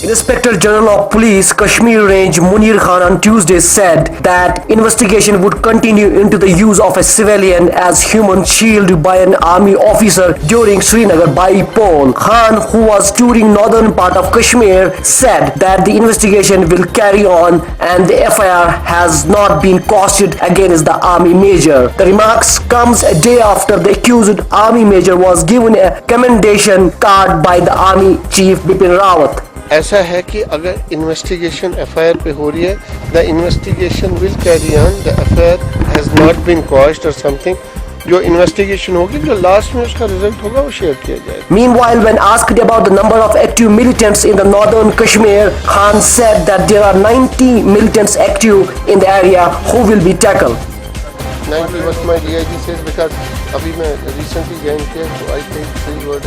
Inspector General of Police Kashmir Range Muneer Khan on Tuesday said that investigation would continue into the use of a civilian as human shield by an army officer during Srinagar bypoll. Khan, who was touring northern part of Kashmir, said that the investigation will carry on and the FIR has not been quashed against the army major. The remarks comes a day after the accused army major was given a commendation card by the army chief Bipin Rawat. ऐसा है कि अगर investigation FIR पे हो रही है, the investigation will carry on, the FIR has not been quashed और something, जो इन्वेस्टिगेशन होगी जो लास्ट में उसका रिजल्ट होगा वो शेयर किया जाएगा. Meanwhile, when asked about the number of active militants in the northern Kashmir, Khan said that there are 90 militants active in the area who will be tackled. 90 what my DIG says because अभी मैं recently joined किया, so I think 3 word